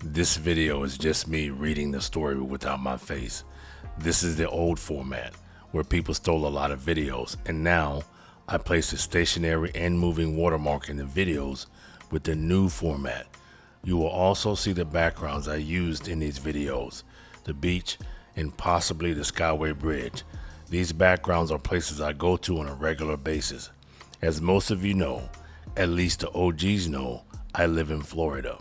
This video is just me reading the story without my face. This is the old format where people stole a lot of videos, and now I place a stationary and moving watermark in the videos with the new format. You will also see the backgrounds I used in these videos, the beach and possibly the Skyway Bridge. These backgrounds are places I go to on a regular basis. As most of you know, at least the OGs know, I live in Florida.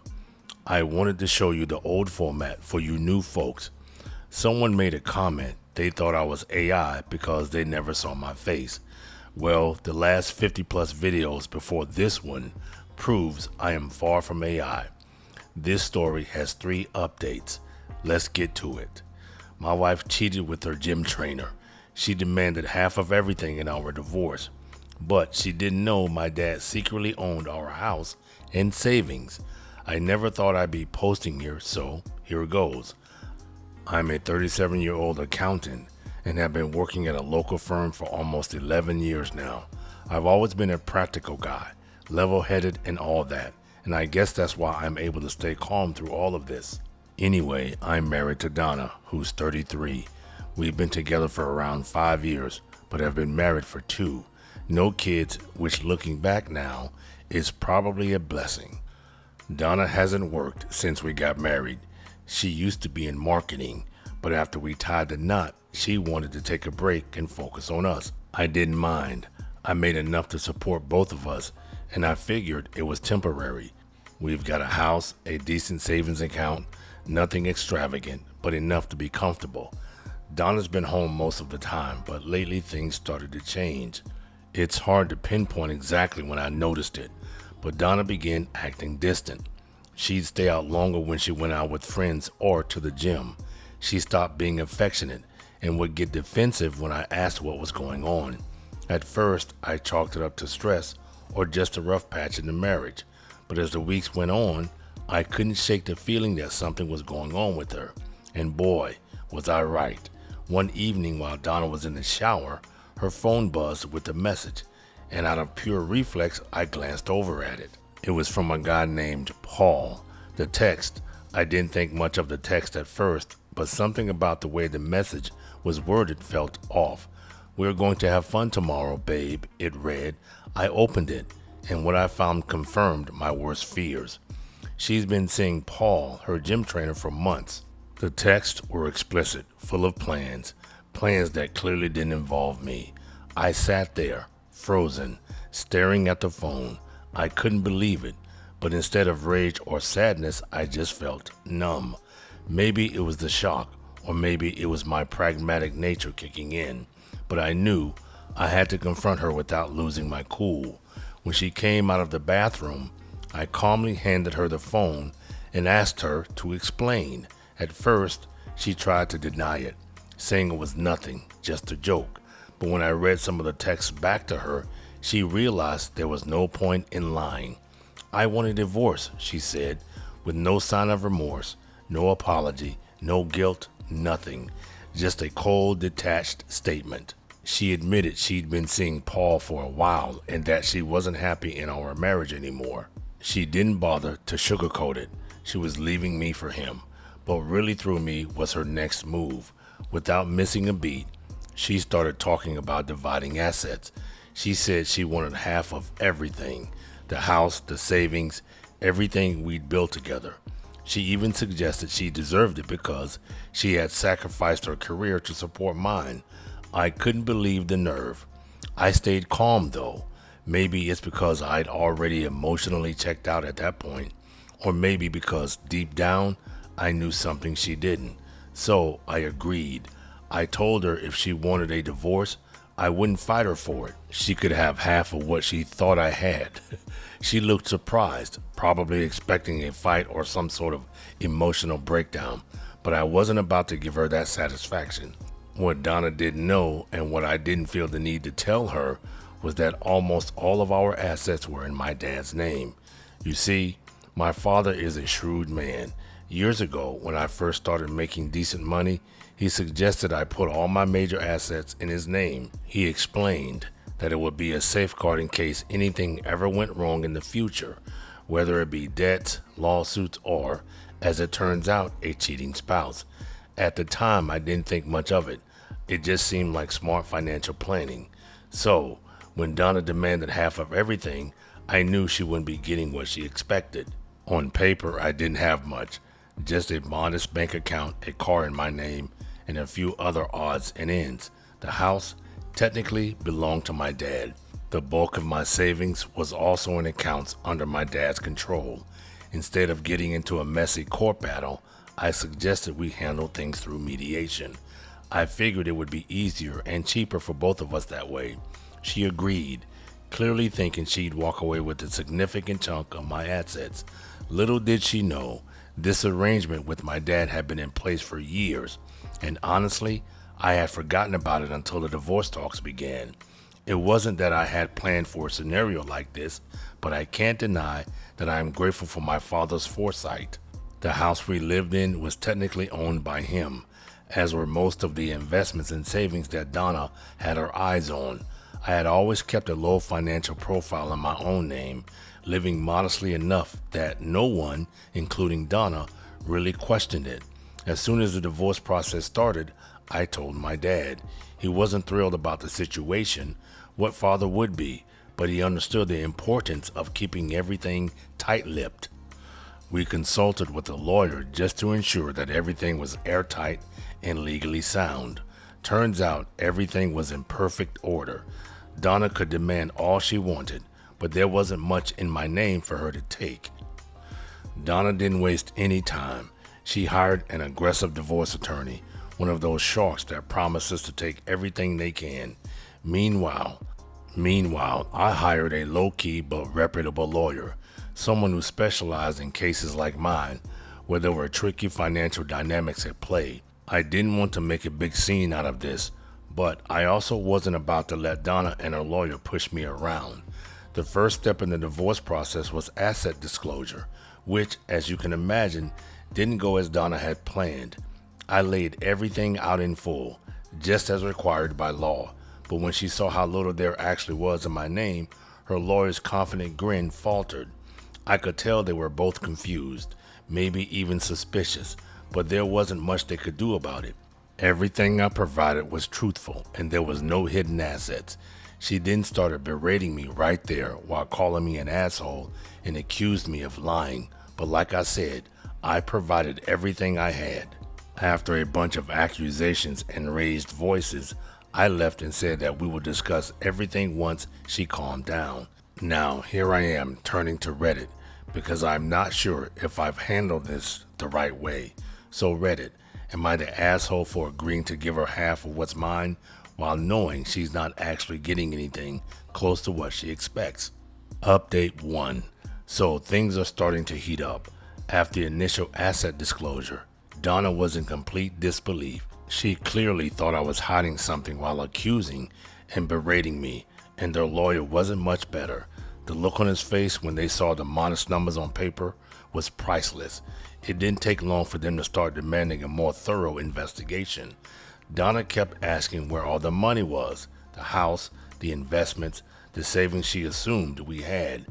I wanted to show you the old format for you new folks. Someone made a comment they thought I was AI because they never saw my face. Well, the last 50 plus videos before this one proves I am far from AI. This story has 3 updates. Let's get to it. My wife cheated with her gym trainer. She demanded half of everything in our divorce, but she didn't know my dad secretly owned our house and savings. I never thought I'd be posting here, so here goes. I'm a 37-year-old accountant and have been working at a local firm for almost 11 years now. I've always been a practical guy, level-headed and all that, and I guess that's why I'm able to stay calm through all of this. Anyway, I'm married to Donna, who's 33. We've been together for around 5 years, but have been married for 2. No kids, which looking back now is probably a blessing. Donna hasn't worked since we got married. She used to be in marketing, but after we tied the knot, she wanted to take a break and focus on us. I didn't mind. I made enough to support both of us, and I figured it was temporary. We've got a house, a decent savings account, nothing extravagant, but enough to be comfortable. Donna's been home most of the time, but lately things started to change. It's hard to pinpoint exactly when I noticed it, but Donna began acting distant. She'd stay out longer when she went out with friends or to the gym. She stopped being affectionate and would get defensive when I asked what was going on. At first, I chalked it up to stress or just a rough patch in the marriage, but as the weeks went on, I couldn't shake the feeling that something was going on with her. And boy, was I right. One evening while Donna was in the shower, her phone buzzed with a message, and out of pure reflex, I glanced over at it. It was from a guy named Paul. The text, I didn't think much of the text at first, but something about the way the message was worded felt off. "We're going to have fun tomorrow, babe," it read. I opened it, and what I found confirmed my worst fears. She's been seeing Paul, her gym trainer, for months. The texts were explicit, full of plans that clearly didn't involve me. I sat there, frozen, staring at the phone. I couldn't believe it, but instead of rage or sadness, I just felt numb. Maybe it was the shock, or maybe it was my pragmatic nature kicking in, but I knew I had to confront her without losing my cool. When she came out of the bathroom, I calmly handed her the phone and asked her to explain. At first, she tried to deny it, saying it was nothing, just a joke. But when I read some of the texts back to her, she realized there was no point in lying. "I want a divorce," she said, with no sign of remorse, no apology, no guilt, nothing. Just a cold, detached statement. She admitted she'd been seeing Paul for a while and that she wasn't happy in our marriage anymore. She didn't bother to sugarcoat it. She was leaving me for him. But really threw me was her next move. Without missing a beat, she started talking about dividing assets. She said she wanted half of everything, the house, the savings, everything we'd built together. She even suggested she deserved it because she had sacrificed her career to support mine. I couldn't believe the nerve. I stayed calm though. Maybe it's because I'd already emotionally checked out at that point, or maybe because deep down I knew something she didn't. So I agreed. I told her if she wanted a divorce, I wouldn't fight her for it. She could have half of what she thought I had. She looked surprised, probably expecting a fight or some sort of emotional breakdown, but I wasn't about to give her that satisfaction. What Donna didn't know, and what I didn't feel the need to tell her, was that almost all of our assets were in my dad's name. You see, my father is a shrewd man. Years ago, when I first started making decent money, he suggested I put all my major assets in his name. He explained that it would be a safeguard in case anything ever went wrong in the future, whether it be debts, lawsuits, or, As it turns out, a cheating spouse. At the time, I didn't think much of it. It just seemed like smart financial planning. So, when Donna demanded half of everything, I knew she wouldn't be getting what she expected. On paper, I didn't have much, just a modest bank account, a car in my name, and a few other odds and ends. The house technically belonged to my dad. The bulk of my savings was also in accounts under my dad's control. Instead of getting into a messy court battle, I suggested we handle things through mediation. I figured it would be easier and cheaper for both of us that way. She agreed, clearly thinking she'd walk away with a significant chunk of my assets. Little did she know, this arrangement with my dad had been in place for years, and honestly, I had forgotten about it until the divorce talks began. It wasn't that I had planned for a scenario like this, but I can't deny that I am grateful for my father's foresight. The house we lived in was technically owned by him, as were most of the investments and savings that Donna had her eyes on. I had always kept a low financial profile in my own name, living modestly enough that no one, including Donna, really questioned it. As soon as the divorce process started, I told my dad. He wasn't thrilled about the situation. What father would be? But he understood the importance of keeping everything tight-lipped. We consulted with a lawyer just to ensure that everything was airtight and legally sound. Turns out everything was in perfect order. Donna could demand all she wanted, but there wasn't much in my name for her to take. Donna didn't waste any time. She hired an aggressive divorce attorney, one of those sharks that promises to take everything they can. Meanwhile, I hired a low-key but reputable lawyer, someone who specialized in cases like mine, where there were tricky financial dynamics at play. I didn't want to make a big scene out of this, but I also wasn't about to let Donna and her lawyer push me around. The first step in the divorce process was asset disclosure, which, as you can imagine, didn't go as Donna had planned. I laid everything out in full, just as required by law, but when she saw how little there actually was in my name, her lawyer's confident grin faltered. I could tell they were both confused, maybe even suspicious, but there wasn't much they could do about it. Everything I provided was truthful, and there was no hidden assets. She then started berating me right there while calling me an asshole and accused me of lying, but like I said, I provided everything I had. After a bunch of accusations and raised voices, I left and said that we would discuss everything once she calmed down. Now, here I am turning to Reddit because I'm not sure if I've handled this the right way. So Reddit, am I the asshole for agreeing to give her half of what's mine while knowing she's not actually getting anything close to what she expects? Update 1. So things are starting to heat up. After the initial asset disclosure, Donna was in complete disbelief. She clearly thought I was hiding something while accusing and berating me, and their lawyer wasn't much better. The look on his face when they saw the modest numbers on paper was priceless. It didn't take long for them to start demanding a more thorough investigation. Donna kept asking where all the money was, the house, the investments, the savings she assumed we had.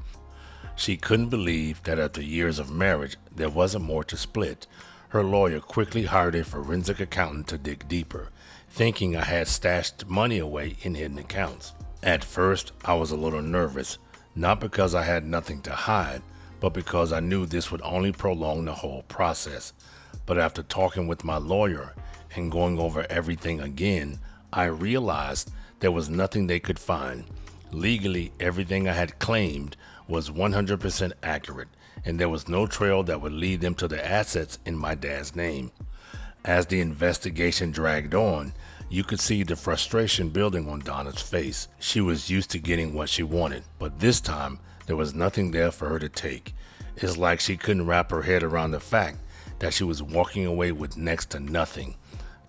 She couldn't believe that after years of marriage, there wasn't more to split. Her lawyer quickly hired a forensic accountant to dig deeper, thinking I had stashed money away in hidden accounts. At first, I was a little nervous, not because I had nothing to hide, but because I knew this would only prolong the whole process. But after talking with my lawyer and going over everything again, I realized there was nothing they could find. Legally, everything I had claimed was 100% accurate, and there was no trail that would lead them to the assets in my dad's name. As the investigation dragged on, you could see the frustration building on Donna's face. She was used to getting what she wanted, but this time there was nothing there for her to take. It's like she couldn't wrap her head around the fact that she was walking away with next to nothing.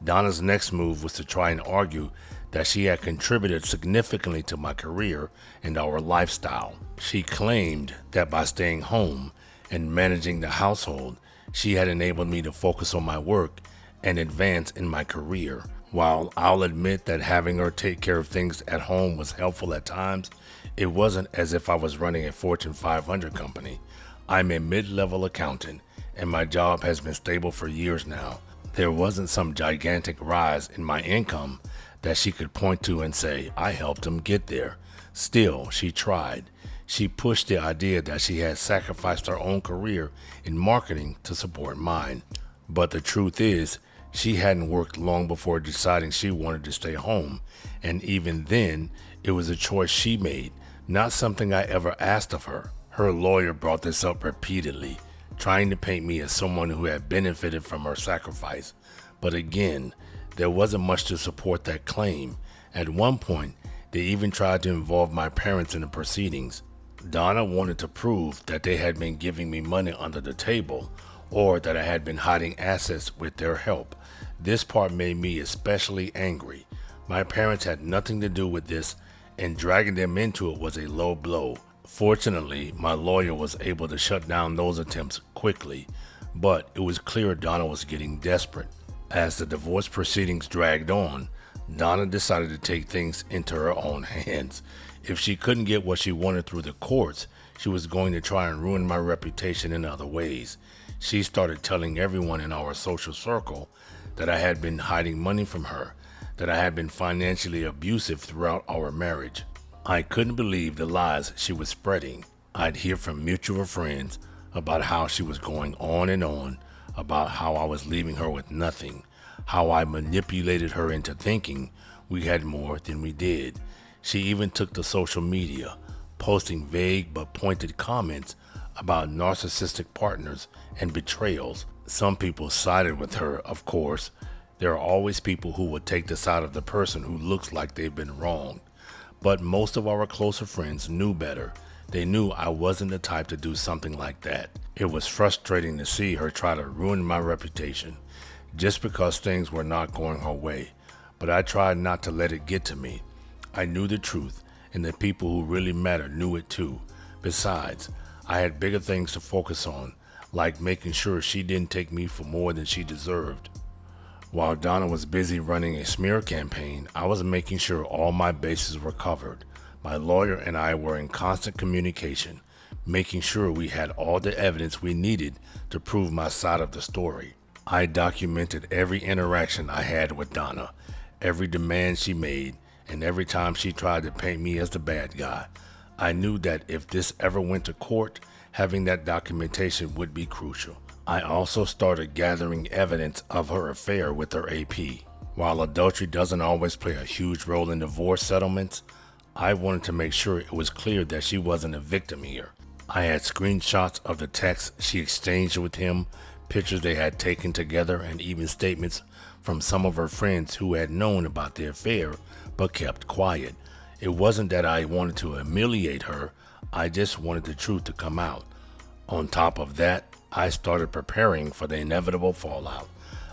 Donna's next move was to try and argue that she had contributed significantly to my career and our lifestyle. She claimed that by staying home and managing the household, she had enabled me to focus on my work and advance in my career. While I'll admit that having her take care of things at home was helpful at times, it wasn't as if I was running a Fortune 500 company. I'm a mid-level accountant, and my job has been stable for years now. There wasn't some gigantic rise in my income that she could point to and say, I helped him get there. Still, she tried. She pushed the idea that she had sacrificed her own career in marketing to support mine. But the truth is, she hadn't worked long before deciding she wanted to stay home, and even then, it was a choice she made, not something I ever asked of her. Her lawyer brought this up repeatedly, trying to paint me as someone who had benefited from her sacrifice. But again, there wasn't much to support that claim. At one point, they even tried to involve my parents in the proceedings. Donna wanted to prove that they had been giving me money under the table, or that I had been hiding assets with their help. This part made me especially angry. My parents had nothing to do with this, and dragging them into it was a low blow. Fortunately, my lawyer was able to shut down those attempts quickly, but it was clear Donna was getting desperate. As the divorce proceedings dragged on, Donna decided to take things into her own hands. If she couldn't get what she wanted through the courts, she was going to try and ruin my reputation in other ways. She started telling everyone in our social circle that I had been hiding money from her, that I had been financially abusive throughout our marriage. I couldn't believe the lies she was spreading. I'd hear from mutual friends about how she was going on and on, about how I was leaving her with nothing, how I manipulated her into thinking we had more than we did. She even took to social media, posting vague but pointed comments about narcissistic partners and betrayals. Some people sided with her, of course. There are always people who will take the side of the person who looks like they've been wronged. But most of our closer friends knew better. They knew I wasn't the type to do something like that. It was frustrating to see her try to ruin my reputation just because things were not going her way. But I tried not to let it get to me. I knew the truth, and the people who really mattered knew it too. Besides, I had bigger things to focus on, like making sure she didn't take me for more than she deserved. While Donna was busy running a smear campaign, I was making sure all my bases were covered. My lawyer and I were in constant communication, making sure we had all the evidence we needed to prove my side of the story. I documented every interaction I had with Donna, every demand she made, and every time she tried to paint me as the bad guy. I knew that if this ever went to court, having that documentation would be crucial. I also started gathering evidence of her affair with her AP. While adultery doesn't always play a huge role in divorce settlements, I wanted to make sure it was clear that she wasn't a victim here. I had screenshots of the texts she exchanged with him, pictures they had taken together, and even statements from some of her friends who had known about the affair but kept quiet. It wasn't that I wanted to humiliate her, I just wanted the truth to come out. On top of that, I started preparing for the inevitable fallout.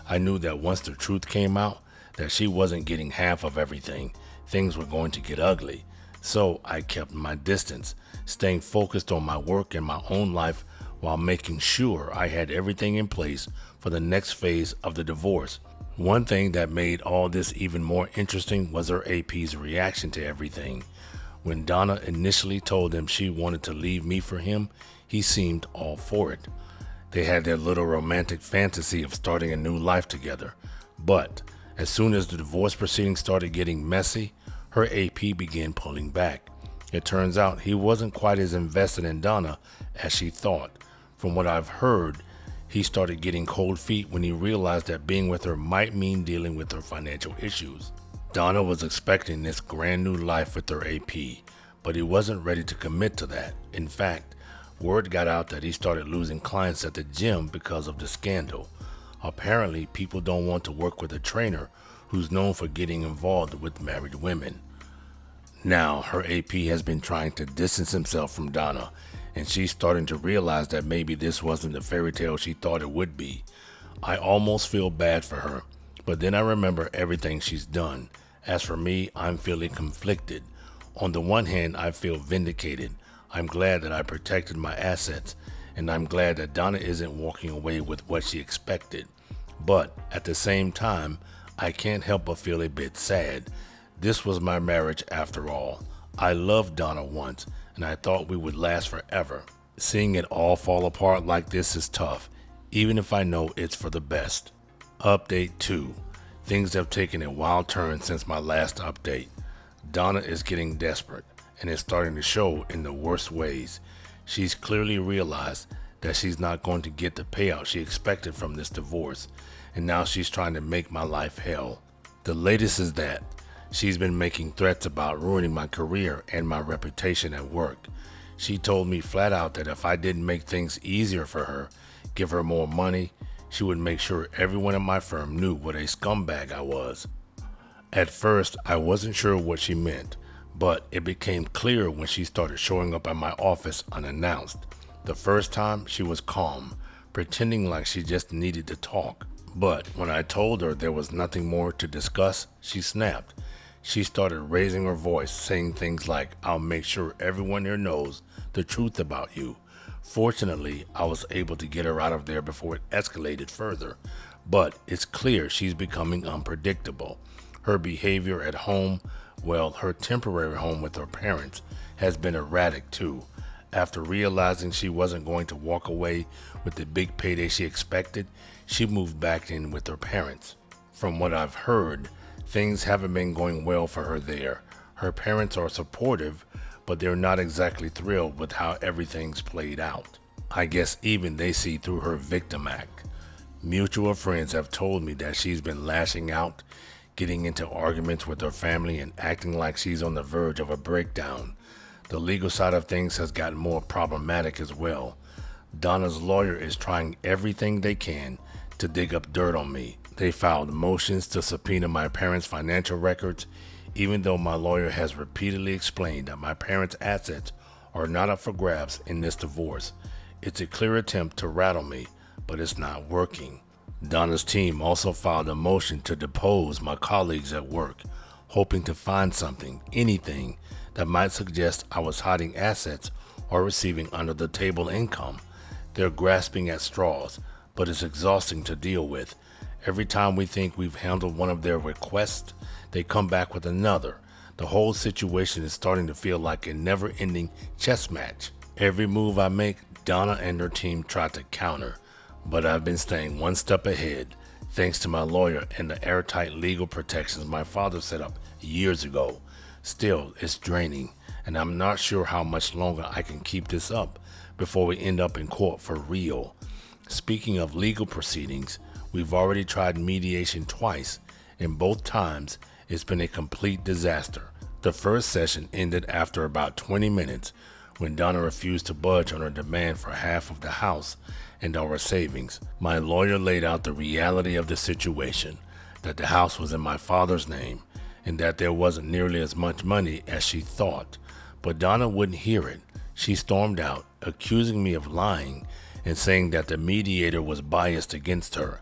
I knew that once the truth came out, that she wasn't getting half of everything. Things were going to get ugly. So I kept my distance, staying focused on my work and my own life while making sure I had everything in place for the next phase of the divorce. One thing that made all this even more interesting was her AP's reaction to everything. When Donna initially told him she wanted to leave me for him, he seemed all for it. They had their little romantic fantasy of starting a new life together. But as soon as the divorce proceedings started getting messy, her AP began pulling back. It turns out he wasn't quite as invested in Donna as she thought. From what I've heard, he started getting cold feet when he realized that being with her might mean dealing with her financial issues. Donna was expecting this grand new life with her AP, but he wasn't ready to commit to that. In fact, word got out that he started losing clients at the gym because of the scandal. Apparently, people don't want to work with a trainer who's known for getting involved with married women. Now, her AP has been trying to distance himself from Donna, and she's starting to realize that maybe this wasn't the fairy tale she thought it would be. I almost feel bad for her, but then I remember everything she's done. As for me, I'm feeling conflicted. On the one hand, I feel vindicated. I'm glad that I protected my assets, and I'm glad that Donna isn't walking away with what she expected. But at the same time, I can't help but feel a bit sad. This was my marriage after all. I loved Donna once, and I thought we would last forever. Seeing it all fall apart like this is tough, even if I know it's for the best. Update 2. Things have taken a wild turn since my last update. Donna is getting desperate and is starting to show in the worst ways. She's clearly realized that she's not going to get the payout she expected from this divorce, and now she's trying to make my life hell. The latest is that she's been making threats about ruining my career and my reputation at work. She told me flat out that if I didn't make things easier for her, give her more money, she would make sure everyone in my firm knew what a scumbag I was. At first, I wasn't sure what she meant, but it became clear when she started showing up at my office unannounced. The first time, she was calm, pretending like she just needed to talk. But when I told her there was nothing more to discuss, she snapped. She started raising her voice, saying things like, "I'll make sure everyone here knows the truth about you." Fortunately, I was able to get her out of there before it escalated further, but it's clear she's becoming unpredictable. Her behavior at home, well, her temporary home with her parents, has been erratic too. After realizing she wasn't going to walk away with the big payday she expected, she moved back in with her parents. From what I've heard, things haven't been going well for her there. Her parents are supportive, but they're not exactly thrilled with how everything's played out. I guess even they see through her victim act. Mutual friends have told me that she's been lashing out, getting into arguments with her family and acting like she's on the verge of a breakdown. The legal side of things has gotten more problematic as well. Donna's lawyer is trying everything they can to dig up dirt on me. They filed motions to subpoena my parents' financial records, even though my lawyer has repeatedly explained that my parents' assets are not up for grabs in this divorce. It's a clear attempt to rattle me, but it's not working. Donna's team also filed a motion to depose my colleagues at work, hoping to find something, anything, that might suggest I was hiding assets or receiving under-the-table income. They're grasping at straws, but it's exhausting to deal with. Every time we think we've handled one of their requests, they come back with another. The whole situation is starting to feel like a never-ending chess match. Every move I make, Donna and her team try to counter, but I've been staying one step ahead, thanks to my lawyer and the airtight legal protections my father set up years ago. Still, it's draining, and I'm not sure how much longer I can keep this up before we end up in court for real. Speaking of legal proceedings, we've already tried mediation twice, and both times it's been a complete disaster. The first session ended after about 20 minutes when Donna refused to budge on her demand for half of the house and our savings. My lawyer laid out the reality of the situation, that the house was in my father's name and that there wasn't nearly as much money as she thought. But Donna wouldn't hear it. She stormed out, accusing me of lying and saying that the mediator was biased against her.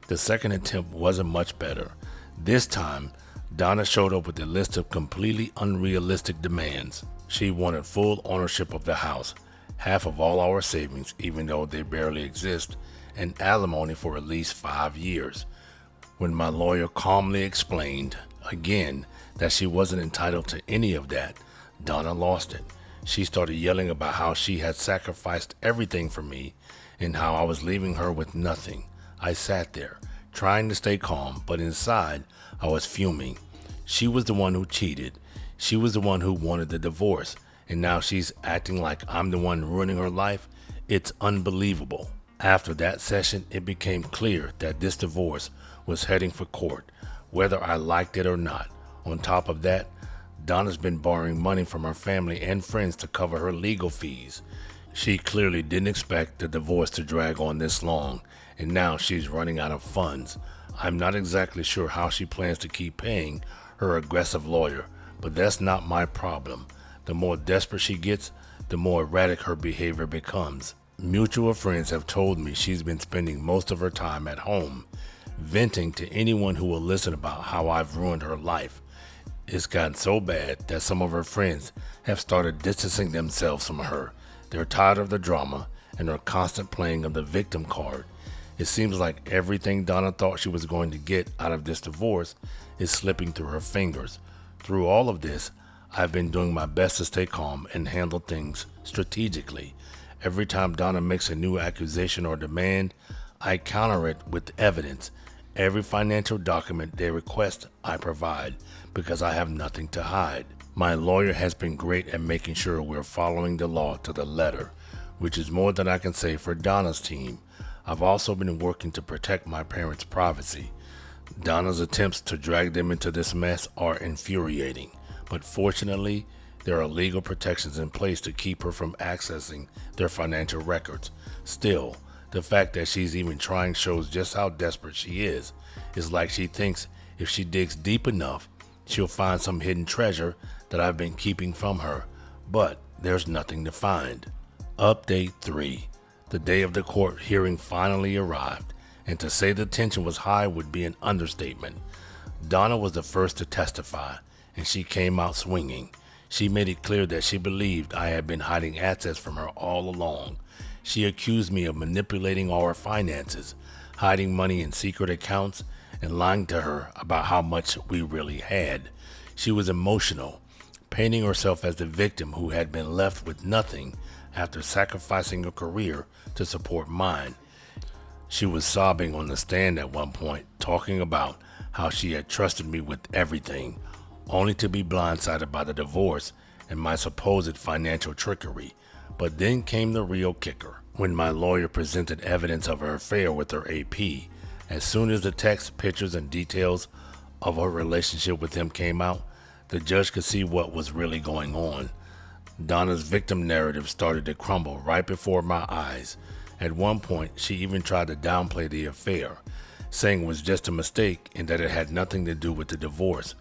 The second attempt wasn't much better. This time, Donna showed up with a list of completely unrealistic demands. She wanted full ownership of the house, half of all our savings, even though they barely exist, and alimony for at least 5 years. When my lawyer calmly explained, again, that she wasn't entitled to any of that, Donna lost it. She started yelling about how she had sacrificed everything for me and how I was leaving her with nothing. I sat there, trying to stay calm, but inside, I was fuming. She was the one who cheated. She was the one who wanted the divorce, and now she's acting like I'm the one ruining her life. It's unbelievable. After that session, it became clear that this divorce was heading for court, whether I liked it or not. On top of that, Donna's been borrowing money from her family and friends to cover her legal fees. She clearly didn't expect the divorce to drag on this long, and now she's running out of funds. I'm not exactly sure how she plans to keep paying her aggressive lawyer, but that's not my problem. The more desperate she gets, the more erratic her behavior becomes. Mutual friends have told me she's been spending most of her time at home, venting to anyone who will listen about how I've ruined her life. It's gotten so bad that some of her friends have started distancing themselves from her. They're tired of the drama and her constant playing of the victim card. It seems like everything Donna thought she was going to get out of this divorce is slipping through her fingers. Through all of this, I've been doing my best to stay calm and handle things strategically. Every time Donna makes a new accusation or demand, I counter it with evidence. Every financial document they request, I provide because I have nothing to hide. My lawyer has been great at making sure we're following the law to the letter, which is more than I can say for Donna's team. I've also been working to protect my parents' privacy. Donna's attempts to drag them into this mess are infuriating, but fortunately, there are legal protections in place to keep her from accessing their financial records. Still, the fact that she's even trying shows just how desperate she is. It's like she thinks if she digs deep enough, she'll find some hidden treasure that I've been keeping from her, but there's nothing to find. Update 3. The day of the court hearing finally arrived, and to say the tension was high would be an understatement. Donna was the first to testify, and she came out swinging. She made it clear that she believed I had been hiding assets from her all along. She accused me of manipulating our finances, hiding money in secret accounts, and lying to her about how much we really had. She was emotional, painting herself as the victim who had been left with nothing after sacrificing a career to support mine. She was sobbing on the stand at one point, talking about how she had trusted me with everything, only to be blindsided by the divorce and my supposed financial trickery. But then came the real kicker. When my lawyer presented evidence of her affair with her AP, as soon as the text, pictures, and details of her relationship with him came out, the judge could see what was really going on. Donna's victim narrative started to crumble right before my eyes. At one point, she even tried to downplay the affair, saying it was just a mistake and that it had nothing to do with the divorce.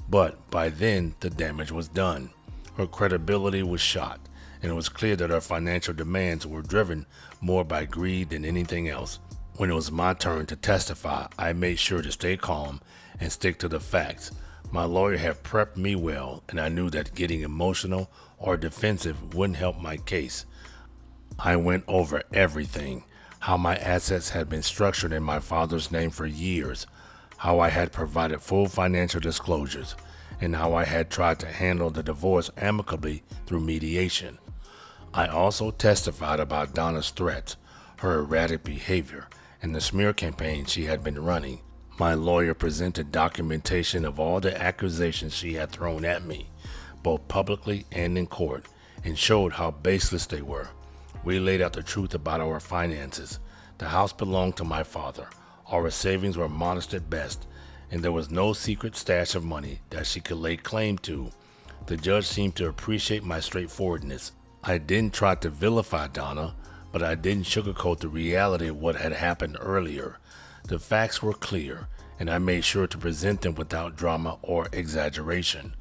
But by then, the damage was done. Her credibility was shot, and it was clear that her financial demands were driven more by greed than anything else. When it was my turn to testify, I made sure to stay calm and stick to the facts. My lawyer had prepped me well, and I knew that getting emotional or defensive wouldn't help my case. I went over everything, how my assets had been structured in my father's name for years, how I had provided full financial disclosures, and how I had tried to handle the divorce amicably through mediation. I also testified about Donna's threats, her erratic behavior, and the smear campaign she had been running. My lawyer presented documentation of all the accusations she had thrown at me, both publicly and in court, and showed how baseless they were. We laid out the truth about our finances. The house belonged to my father. Our savings were modest at best, and there was no secret stash of money that she could lay claim to. The judge seemed to appreciate my straightforwardness. I didn't try to vilify Donna, but I didn't sugarcoat the reality of what had happened earlier. The facts were clear, and I made sure to present them without drama or exaggeration.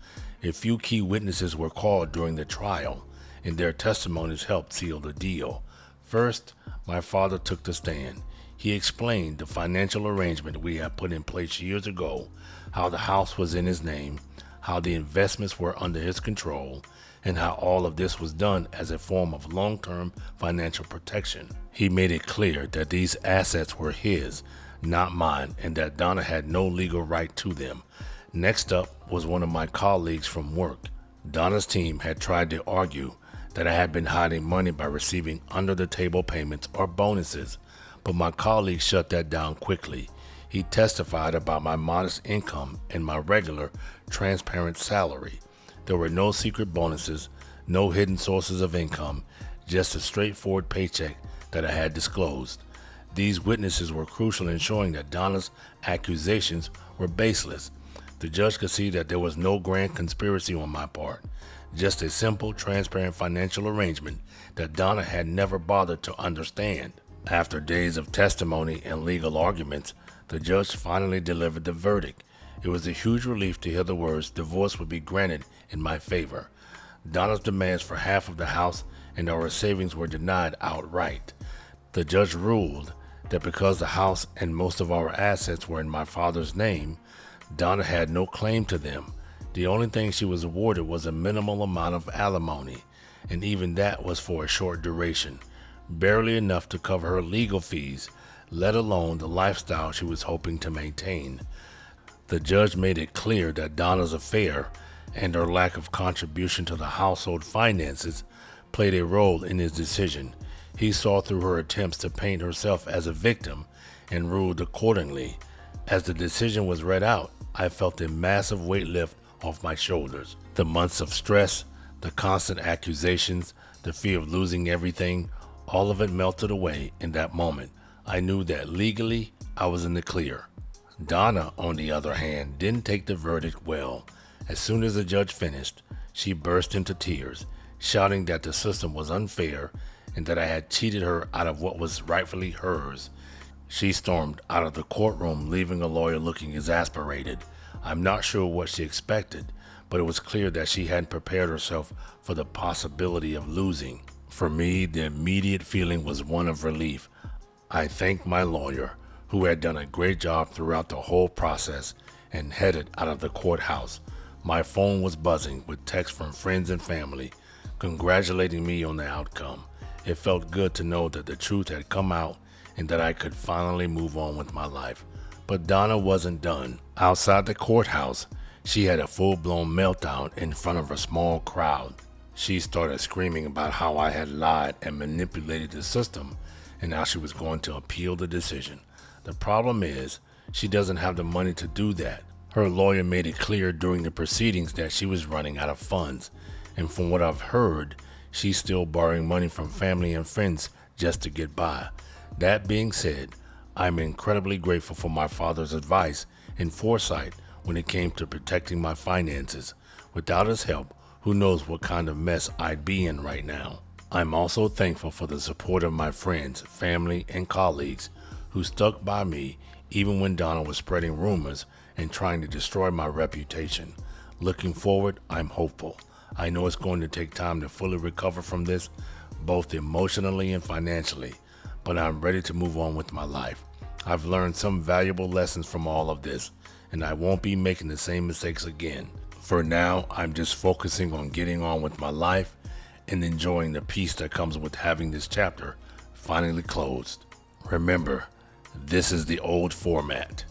A few key witnesses were called during the trial, and their testimonies helped seal the deal. First, my father took the stand. He explained the financial arrangement we had put in place years ago, how the house was in his name, how the investments were under his control, and how all of this was done as a form of long-term financial protection. He made it clear that these assets were his, not mine, and that Donna had no legal right to them. Next up was one of my colleagues from work. Donna's team had tried to argue that I had been hiding money by receiving under-the-table payments or bonuses, but my colleague shut that down quickly. He testified about my modest income and my regular, transparent salary. There were no secret bonuses, no hidden sources of income, just a straightforward paycheck that I had disclosed. These witnesses were crucial in showing that Donna's accusations were baseless. The judge could see that there was no grand conspiracy on my part, just a simple, transparent financial arrangement that Donna had never bothered to understand. After days of testimony and legal arguments, the judge finally delivered the verdict. It was a huge relief to hear the words divorce would be granted in my favor. Donna's demands for half of the house and our savings were denied outright. The judge ruled that because the house and most of our assets were in my father's name, Donna had no claim to them. The only thing she was awarded was a minimal amount of alimony, and even that was for a short duration, barely enough to cover her legal fees, let alone the lifestyle she was hoping to maintain. The judge made it clear that Donna's affair and her lack of contribution to the household finances played a role in his decision. He saw through her attempts to paint herself as a victim and ruled accordingly. As the decision was read out, I felt a massive weight lift off my shoulders. The months of stress, the constant accusations, the fear of losing everything, all of it melted away in that moment. I knew that legally I was in the clear. Donna, on the other hand, didn't take the verdict well. As soon as the judge finished, she burst into tears, shouting that the system was unfair and that I had cheated her out of what was rightfully hers. She stormed out of the courtroom, leaving a lawyer looking exasperated. I'm not sure what she expected, but it was clear that she hadn't prepared herself for the possibility of losing. For me, the immediate feeling was one of relief. I thanked my lawyer, who had done a great job throughout the whole process, and headed out of the courthouse. My phone was buzzing with texts from friends and family, congratulating me on the outcome. It felt good to know that the truth had come out and that I could finally move on with my life. But Donna wasn't done. Outside the courthouse, she had a full-blown meltdown in front of a small crowd. She started screaming about how I had lied and manipulated the system and how she was going to appeal the decision. The problem is, she doesn't have the money to do that. Her lawyer made it clear during the proceedings that she was running out of funds, and from what I've heard, she's still borrowing money from family and friends just to get by. That being said, I'm incredibly grateful for my father's advice and foresight when it came to protecting my finances. Without his help, who knows what kind of mess I'd be in right now. I'm also thankful for the support of my friends, family, and colleagues who stuck by me even when Donna was spreading rumors and trying to destroy my reputation. Looking forward, I'm hopeful. I know it's going to take time to fully recover from this, both emotionally and financially, but I'm ready to move on with my life. I've learned some valuable lessons from all of this, and I won't be making the same mistakes again. For now, I'm just focusing on getting on with my life and enjoying the peace that comes with having this chapter finally closed. Remember, this is the old format.